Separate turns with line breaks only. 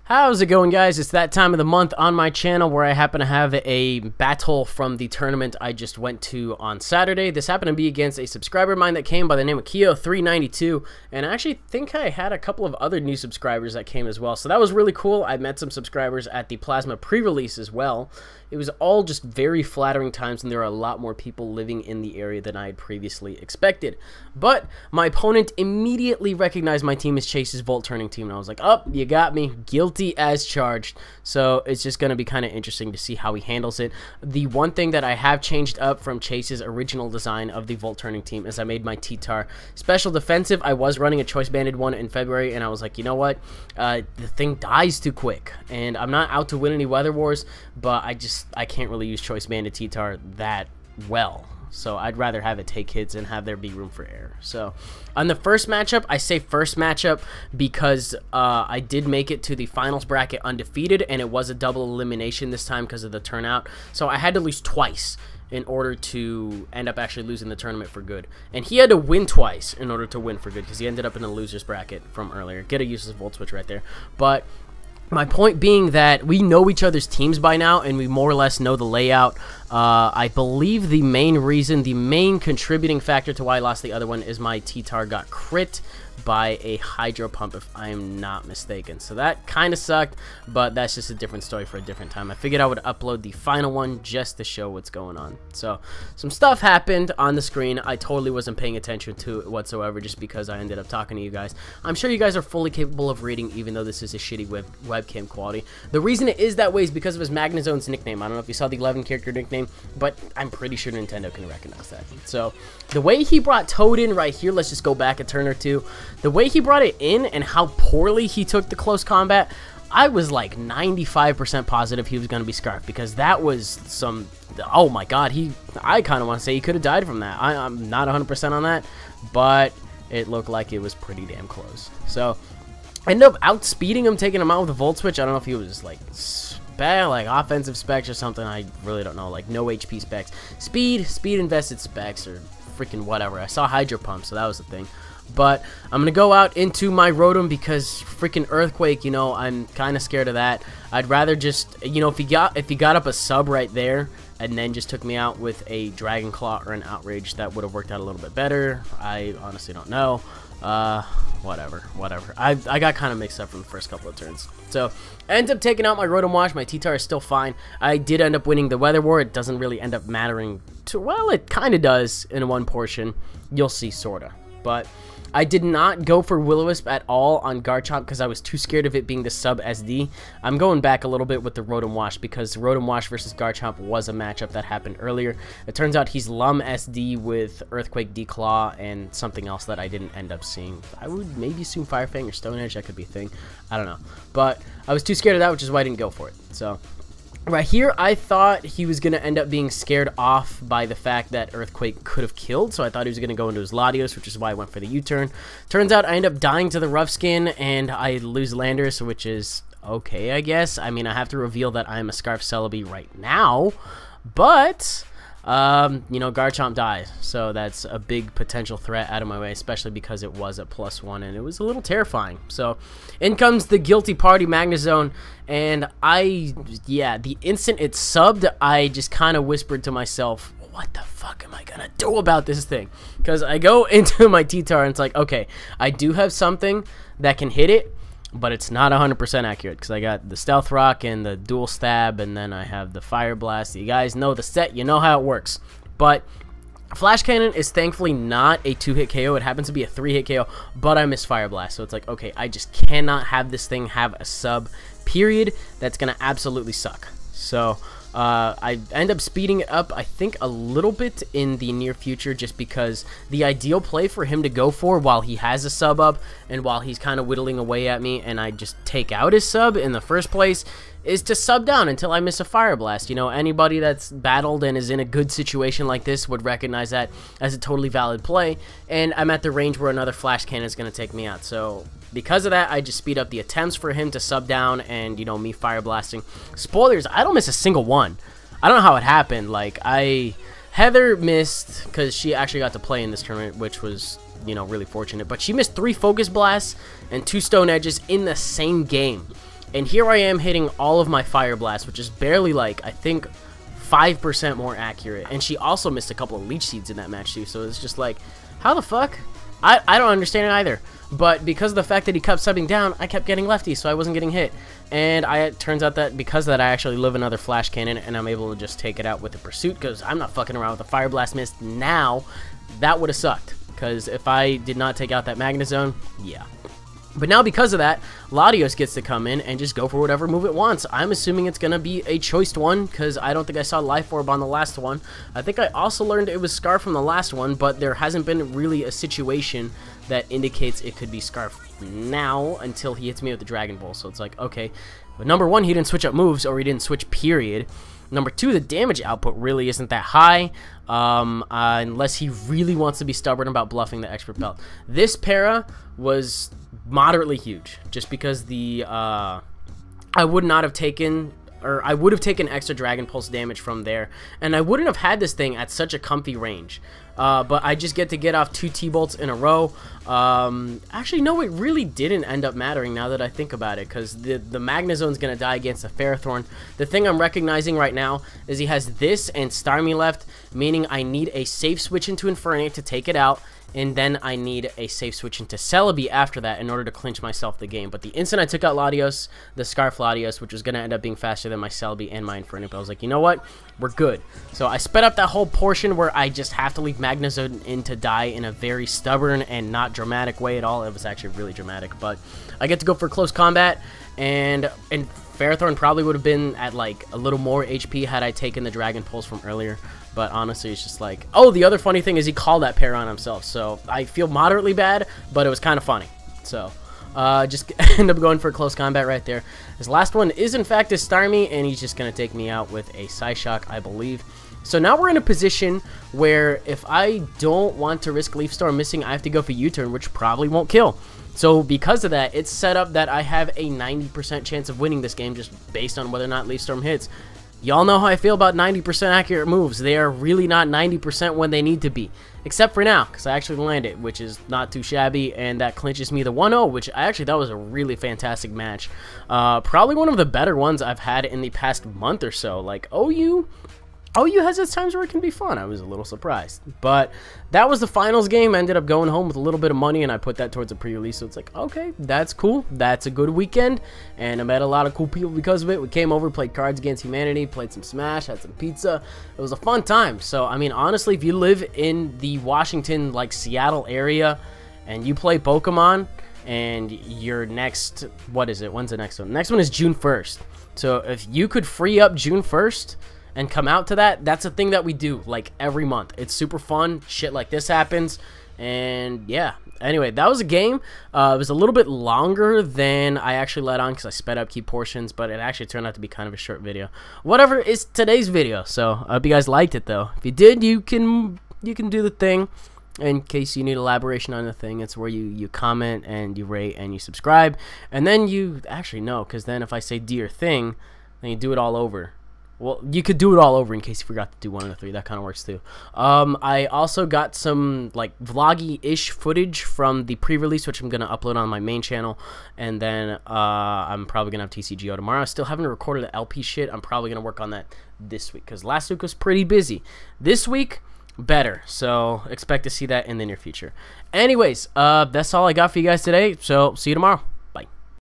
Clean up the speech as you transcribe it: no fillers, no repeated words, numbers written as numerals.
How's it going, guys? It's that time of the month on my channel where I happen to have a battle from the tournament I just went to on Saturday. This happened to be against a subscriber of mine that came by the name of Kiyo392, and I actually think I had a couple of other new subscribers that came as well, so that was really cool. I met some subscribers at the Plasma pre-release as well. It was all just very flattering times, and there are a lot more people living in the area than I had previously expected. But my opponent immediately recognized my team as Chase's Volt Turning team, and I was like, oh, you got me. Guilty as charged. So it's just going to be kind of interesting to see how he handles it. The one thing that I have changed up from Chase's original design of the Volt Turning team is I made my T-Tar special defensive. I was running a Choice Banded one in February, and I was like, you know what? The thing dies too quick, and I'm not out to win any Weather Wars, but I can't really use Choice Banded T-Tar that well. So I'd rather have it take hits and have there be room for error. So on the first matchup, I say first matchup because I did make it to the finals bracket undefeated, and it was a double elimination this time because of the turnout. So I had to lose twice in order to end up actually losing the tournament for good. And he had to win twice in order to win for good because he ended up in the loser's bracket from earlier. Get a useless Volt Switch right there. But my point being that we know each other's teams by now, and we more or less know the layout. I believe the main contributing factor to why I lost the other one is my T-Tar got crit by a Hydro Pump, if I am not mistaken. So that kind of sucked, but that's just a different story for a different time. I figured I would upload the final one just to show what's going on. So some stuff happened on the screen. I totally wasn't paying attention to it whatsoever just because I ended up talking to you guys. I'm sure you guys are fully capable of reading, even though this is a shitty webcam quality. The reason it is that way is because of his Magnazone's nickname. I don't know if you saw the 11 character nickname, but I'm pretty sure Nintendo can recognize that. So the way he brought Toad in right here, let's just go back a turn or two. The way he brought it in and how poorly he took the close combat, I was like 95% positive he was going to be Scarfed, because that was some, oh my god, I kind of want to say he could have died from that. I'm not 100% on that, but it looked like it was pretty damn close. So I ended up outspeeding him, taking him out with a Volt Switch. I don't know if he was like like offensive specs or something. I really don't know, like no HP specs, speed invested specs, or freaking whatever. I saw Hydro Pump, so that was the thing. But I'm gonna go out into my Rotom because freaking Earthquake, you know, I'm kind of scared of that. I'd rather just, you know, if he got up a sub right there and then just took me out with a Dragon Claw or an Outrage, that would have worked out a little bit better. I honestly don't know. Whatever. I got kind of mixed up from the first couple of turns. So I ended up taking out my Rotom Wash. My T-Tar is still fine. I did end up winning the Weather War. It doesn't really end up mattering to, well, it kind of does in one portion. You'll see, sorta. But I did not go for Will-O-Wisp at all on Garchomp because I was too scared of it being the sub SD. I'm going back a little bit with the Rotom Wash because Rotom Wash versus Garchomp was a matchup that happened earlier. It turns out he's Lum SD with Earthquake D-Claw and something else that I didn't end up seeing. I would maybe assume Fire Fang or Stone Edge. That could be a thing. I don't know. But I was too scared of that, which is why I didn't go for it. So right here, I thought he was going to end up being scared off by the fact that Earthquake could have killed, so I thought he was going to go into his Latios, which is why I went for the U-turn. Turns out I end up dying to the Rough Skin, and I lose Landorus, which is okay, I guess. I mean, I have to reveal that I'm a Scarf Celebi right now, but you know, Garchomp dies, so that's a big potential threat out of my way, especially because it was at +1, and it was a little terrifying. So in comes the guilty party Magnazone, and the instant it subbed, I just kind of whispered to myself, what the fuck am I gonna do about this thing? Because I go into my T-Tar, and it's like, okay, I do have something that can hit it, but it's not 100% accurate because I got the Stealth Rock and the Dual Stab, and then I have the Fire Blast. You guys know the set, you know how it works. But Flash Cannon is thankfully not a 2-hit KO. It happens to be a 3-hit KO, but I miss Fire Blast. So it's like, okay, I just cannot have this thing have a sub, period. That's going to absolutely suck. So I end up speeding it up, I think, a little bit in the near future, just because the ideal play for him to go for while he has a sub up and while he's kind of whittling away at me and I just take out his sub in the first place is to sub down until I miss a Fire Blast. You know, anybody that's battled and is in a good situation like this would recognize that as a totally valid play, and I'm at the range where another Flash Cannon is going to take me out. So because of that, I just speed up the attempts for him to sub down and, you know, me Fire Blasting. Spoilers, I don't miss a single one. I don't know how it happened. Like, Heather missed because she actually got to play in this tournament, which was, you know, really fortunate, but she missed 3 Focus Blasts and 2 Stone Edges in the same game. And here I am hitting all of my Fire Blast, which is barely, like, I think 5% more accurate. And she also missed a couple of Leech Seeds in that match too, so it's just like, how the fuck? I don't understand it either. But because of the fact that he kept subbing down, I kept getting lefties, so I wasn't getting hit. And it turns out that because of that, I actually live another Flash Cannon, and I'm able to just take it out with the Pursuit, because I'm not fucking around with a Fire Blast miss now. That would have sucked, because if I did not take out that Magnet Zone, yeah. But now because of that, Latios gets to come in and just go for whatever move it wants. I'm assuming it's going to be a choiced one, because I don't think I saw Life Orb on the last one. I think I also learned it was Scarf from the last one, but there hasn't been really a situation that indicates it could be Scarf now until he hits me with the Dragon Ball. So it's like, okay. But number one, he didn't switch up moves, or he didn't switch, period. Number two, the damage output really isn't that high, unless he really wants to be stubborn about bluffing the Expert Belt. This para was moderately huge, just because the I would not have taken, or I would have taken extra Dragon Pulse damage from there, and I wouldn't have had this thing at such a comfy range. But I just get to get off 2 T-Bolts in a row. Actually, no, it really didn't end up mattering now that I think about it, because the Magnezone's going to die against the Ferrothorn. The thing I'm recognizing right now is he has this and Starmie left, meaning I need a safe switch into Infernape to take it out, and then I need a safe switch into Celebi after that in order to clinch myself the game. But the instant I took out Latios, the Scarf Latios, which was going to end up being faster than my Celebi and my Infernape, I was like, you know what? We're good. So I sped up that whole portion where I just have to leave Magnezone in to die in a very stubborn and not dramatic way at all. It was actually really dramatic, but I get to go for close combat, and Ferrothorn probably would have been at like a little more HP had I taken the Dragon Pulse from earlier. But honestly, it's just like, oh, the other funny thing is he called that pair on himself, so I feel moderately bad, but it was kind of funny. So just end up going for close combat right there. His last one is in fact a Starmie, and he's just going to take me out with a Psyshock, I believe. So now we're in a position where if I don't want to risk Leaf Storm missing, I have to go for U-turn, which probably won't kill. So because of that, it's set up that I have a 90% chance of winning this game just based on whether or not Leaf Storm hits. Y'all know how I feel about 90% accurate moves. They are really not 90% when they need to be. Except for now, because I actually landed, which is not too shabby, and that clinches me the 1-0, which I actually thought was a really fantastic match. Probably one of the better ones I've had in the past month or so. Like, OU has its times where it can be fun. I was a little surprised. But that was the finals game. I ended up going home with a little bit of money, and I put that towards a pre-release. So it's like, okay, that's cool. That's a good weekend. And I met a lot of cool people because of it. We came over, played Cards Against Humanity, played some Smash, had some pizza. It was a fun time. So, I mean, honestly, if you live in the Washington, like, Seattle area, and you play Pokemon, and your next, what is it? When's the next one? The next one is June 1st. So if you could free up June 1st and come out to that, that's a thing that we do like every month. It's super fun. Shit like this happens. And yeah, anyway, that was a game. It was a little bit longer than I actually let on because I sped up key portions, but it actually turned out to be kind of a short video. Whatever is today's video. So I hope you guys liked it though. If you did, you can do the thing. In case you need elaboration on the thing, it's where you comment and you rate and you subscribe, and then you actually no, because then if I say do your thing, then you do it all over. Well, you could do it all over in case you forgot to do one of the 3. That kind of works too. I also got some like vloggy-ish footage from the pre-release, which I'm gonna upload on my main channel, and then I'm probably gonna have TCGO tomorrow. I still haven't recorded the LP shit. I'm probably gonna work on that this week because last week was pretty busy. This week, better, so expect to see that in the near future. Anyways, that's all I got for you guys today, so see you tomorrow.